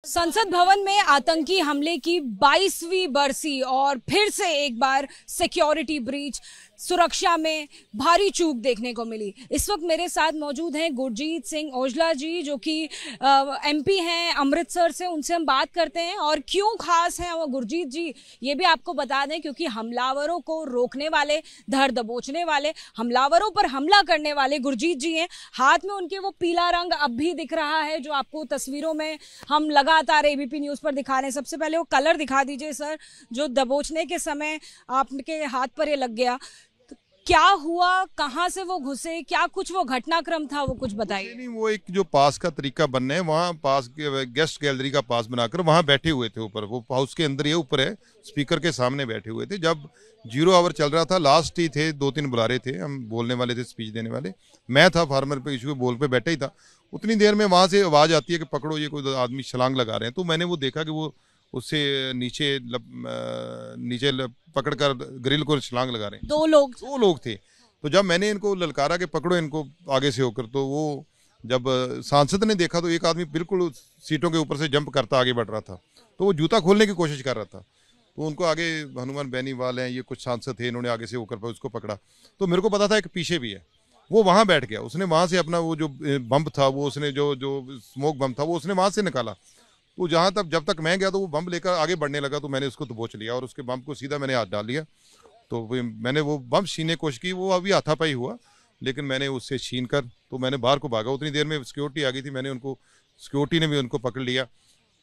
संसद भवन में आतंकी हमले की 22वीं बरसी और फिर से एक बार सिक्योरिटी ब्रीच, सुरक्षा में भारी चूक देखने को मिली। इस वक्त मेरे साथ मौजूद हैं गुरजीत सिंह औजला जी, जो कि एमपी हैं अमृतसर से। उनसे हम बात करते हैं और क्यों खास हैं वो गुरजीत जी, ये भी आपको बता दें, क्योंकि हमलावरों को रोकने वाले, धर दबोचने वाले, हमलावरों पर हमला करने वाले गुरजीत जी हैं। हाथ में उनके वो पीला रंग अब भी दिख रहा है, जो आपको तस्वीरों में हम लगातार एबीपी न्यूज पर दिखा रहे हैं। सबसे पहले वो कलर दिखा दीजिए सर, जो दबोचने के समय आपके हाथ पर ये लग गया। तो क्या हुआ, कहां से वो घुसे, क्या कुछ वो घटनाक्रम था, वो कुछ बताइए। नहीं, वो एक जो पास का तरीका बनना है, वहाँ पास के गेस्ट गैलरी का पास बनाकर वहाँ बैठे हुए थे ऊपर, वो हाउस के अंदर ही ऊपर है, स्पीकर के सामने बैठे हुए थे। जब 0 आवर चल रहा था, लास्ट ही थे, 2-3 बुलारे थे, हम बोलने वाले थे, स्पीच देने वाले। मैं था फार्मर पे इशू पे बोल पे बैठा ही था। उतनी देर में वहाँ से आवाज़ आती है कि पकड़ो, ये कोई आदमी छलांग लगा रहे हैं। तो मैंने वो देखा कि वो उससे नीचे पकड़कर ग्रिल को छलांग लगा रहे हैं। दो लोग थे। तो जब मैंने इनको ललकारा कि पकड़ो इनको आगे से होकर, तो वो जब सांसद ने देखा तो एक आदमी बिल्कुल सीटों के ऊपर से जंप करता आगे बढ़ रहा था, तो वो जूता खोलने की कोशिश कर रहा था। तो उनको आगे हनुमान बेनीवाल हैं, ये कुछ सांसद थे, इन्होंने आगे से होकर उसको पकड़ा। तो मेरे को पता था एक पीछे भी है, वो वहाँ बैठ गया। उसने वहाँ से अपना वो जो बम था, वो उसने जो स्मोक बम था, वो उसने वहाँ से निकाला। तो जहाँ तक जब तक मैं गया तो वो बम लेकर आगे बढ़ने लगा, तो मैंने उसको दबोच लिया और उसके बम को सीधा मैंने हाथ डाल लिया। तो मैंने वो बम छीनने की कोशिश की, वो अभी हाथापाई हुआ, लेकिन मैंने उससे छीन कर तो मैंने बाहर को भागा। उतनी देर में सिक्योरिटी आ गई थी, मैंने उनको, सिक्योरिटी ने भी उनको पकड़ लिया।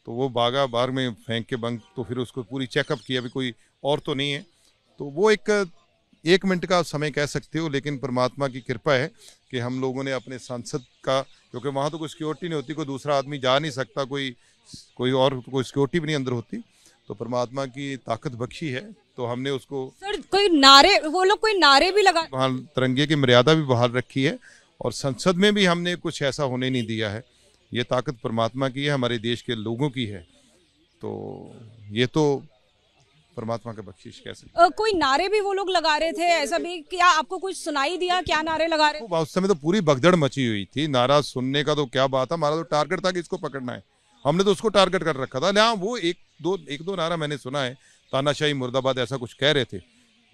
तो वो भागा बाहर में फेंक के बंक। तो फिर उसको पूरी चेकअप किया, अभी कोई और तो नहीं है। तो वो एक मिनट का समय कह सकते हो, लेकिन परमात्मा की कृपा है कि हम लोगों ने अपने सांसद का, क्योंकि वहाँ तो कोई सिक्योरिटी नहीं होती, कोई दूसरा आदमी जा नहीं सकता, कोई सिक्योरिटी भी नहीं अंदर होती, तो परमात्मा की ताकत बख्शी है। तो हमने उसको सर कोई नारे, वो लोग कोई नारे भी लगा, बहाल, तिरंगे की मर्यादा भी बहाल रखी है और संसद में भी हमने कुछ ऐसा होने नहीं दिया है। ये ताकत परमात्मा की है, हमारे देश के लोगों की है। तो ये तो परमात्मा का बख्शिश कह सकते। कोई नारे भी वो लोग लगा रहे थे, ऐसा भी क्या आपको कुछ सुनाई दिया, क्या नारे लगा रहे थे? उस समय तो पूरी भगदड़ मची हुई थी। नारा सुनने का तो क्या बात है, हमारा तो टारगेट था कि इसको पकड़ना है, हमने तो उसको टारगेट कर रखा था। हाँ, वो एक दो नारा मैंने सुना है, तानाशाही मुर्दाबाद ऐसा कुछ कह रहे थे,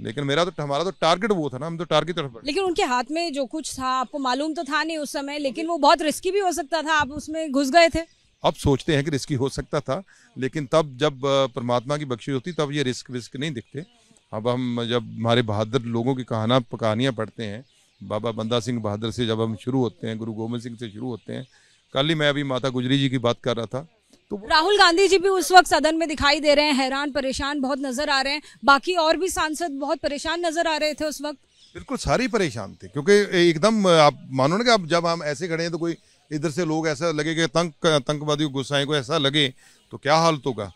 लेकिन हमारा तो टारगेट वो था ना, हम तो टारगेट तरफ। लेकिन उनके हाथ में जो कुछ था आपको मालूम तो था नहीं उस समय, लेकिन वो बहुत रिस्की भी हो सकता था, आप उसमें घुस गए थे। अब सोचते हैं कि रिस्की हो सकता था, लेकिन तब जब परमात्मा की बख्शिश होती तब ये रिस्क नहीं दिखते। अब हम जब हमारे बहादुर लोगों की कहानियाँ पढ़ते हैं, बाबा बंदा सिंह बहादुर से जब हम शुरू होते हैं, गुरु गोविंद सिंह से शुरू होते हैं। कल ही मैं अभी माता गुजरी जी की बात कर रहा था। तो राहुल गांधी जी भी उस वक्त सदन में दिखाई दे रहे हैं, हैरान परेशान बहुत नजर आ रहे हैं। बाकी और भी सांसद बहुत परेशान नजर आ रहे थे उस वक्त। बिल्कुल सारे परेशान थे, क्योंकि एकदम आप मानो ना कि अब जब हम ऐसे खड़े हैं तो कोई इधर से लोग ऐसा लगे कि आतंकवादी गुस्साएं को ऐसा लगे तो क्या हालत होगा।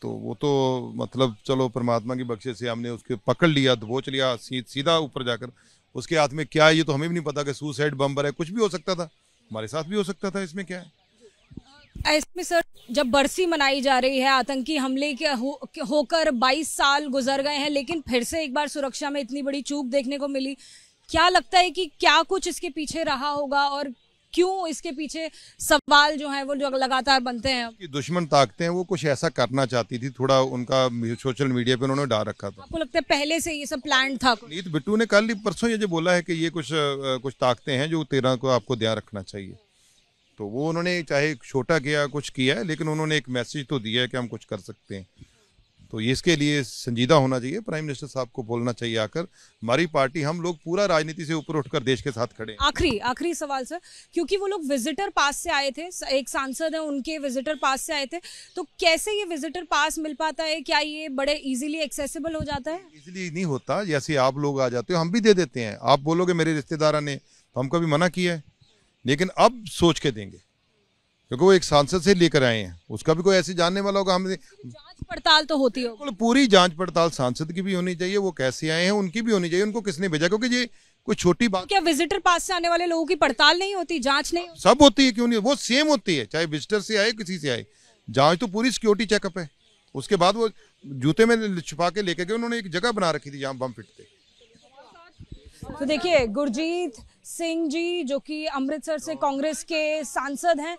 तो वो तो मतलब चलो परमात्मा की बख्शिश से हमने उसके पकड़ लिया, दबोच लिया, सीधा ऊपर जाकर। उसके हाथ में क्या है ये तो हमें भी नहीं पता, कि सुसाइड बम्बर है, कुछ भी हो सकता था, हमारे साथ भी हो सकता था, इसमें क्या है। ऐसे में सर, जब बरसी मनाई जा रही है, आतंकी हमले के होकर 22 साल गुजर गए हैं, लेकिन फिर से एक बार सुरक्षा में इतनी बड़ी चूक देखने को मिली। क्या लगता है कि क्या कुछ इसके पीछे रहा होगा और क्यों इसके पीछे सवाल जो है वो जो लगातार बनते हैं? कि दुश्मन ताकतें हैं, वो कुछ ऐसा करना चाहती थी, थोड़ा उनका सोशल मीडिया पे उन्होंने डाल रखा था। आपको लगता है पहले से ये सब प्लान था? नीत बिट्टू ने कल ही परसों ये जो बोला है कि ये कुछ ताकतें हैं जो 13 को आपको ध्यान रखना चाहिए। तो वो उन्होंने चाहे छोटा किया, कुछ किया है, लेकिन उन्होंने एक मैसेज तो दिया है कि हम कुछ कर सकते हैं। तो इसके लिए संजीदा होना चाहिए, प्राइम मिनिस्टर साहब को बोलना चाहिए आकर। हमारी पार्टी, हम लोग पूरा राजनीति से ऊपर उठकर देश के साथ खड़े हैं। आखिरी सवाल सर, क्योंकि वो लोग विजिटर पास से आए थे, एक सांसद है उनके विजिटर पास से आए थे, तो कैसे ये विजिटर पास मिल पाता है? क्या ये बड़े इजीली एक्सेसिबल हो जाता है? इजीली नहीं होता, जैसे आप लोग आ जाते हो हम भी दे देते हैं। आप बोलोगे मेरे रिश्तेदार ने, तो हम कभी मना किया है, लेकिन अब सोच के देंगे, क्योंकि वो एक सांसद से लेकर आए हैं, उसका भी कोई ऐसे जानने वाला होगा। हमने जांच पड़ताल तो होती होगी, पूरी जांच पड़ताल सांसद की भी होनी चाहिए, वो कैसे आए हैं उनकी भी होनी चाहिए, उनको किसने भेजा, क्योंकि ये कोई छोटी बात। क्या विजिटर पास से आने वाले लोगों की पड़ताल नहीं होती, जांच नहीं होती? सब होती है, क्यों नहीं, वो सेम होती है, चाहे विजिटर से आए किसी से आए। जांच तो पूरी सिक्योरिटी चेकअप है। उसके बाद वो जूते में छुपा के लेके गए, उन्होंने एक जगह बना रखी थी जहाँ बम फिटते। तो देखिए, गुरजीत सिंह जी जो कि अमृतसर से कांग्रेस के सांसद हैं,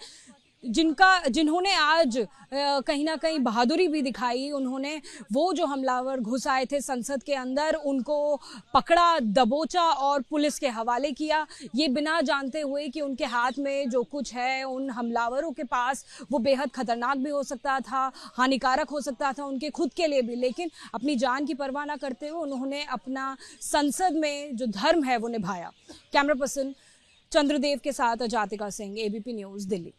जिन्होंने आज कहीं ना कहीं बहादुरी भी दिखाई। उन्होंने वो जो हमलावर घुस आए थे संसद के अंदर, उनको पकड़ा, दबोचा और पुलिस के हवाले किया, ये बिना जानते हुए कि उनके हाथ में जो कुछ है उन हमलावरों के पास वो बेहद खतरनाक भी हो सकता था, हानिकारक हो सकता था उनके खुद के लिए भी। लेकिन अपनी जान की परवाह ना करते हुए उन्होंने अपना संसद में जो धर्म है वो निभाया। कैमरा पर्सन चंद्रदेव के साथ जातिका सिंह, एबीपी न्यूज़, दिल्ली।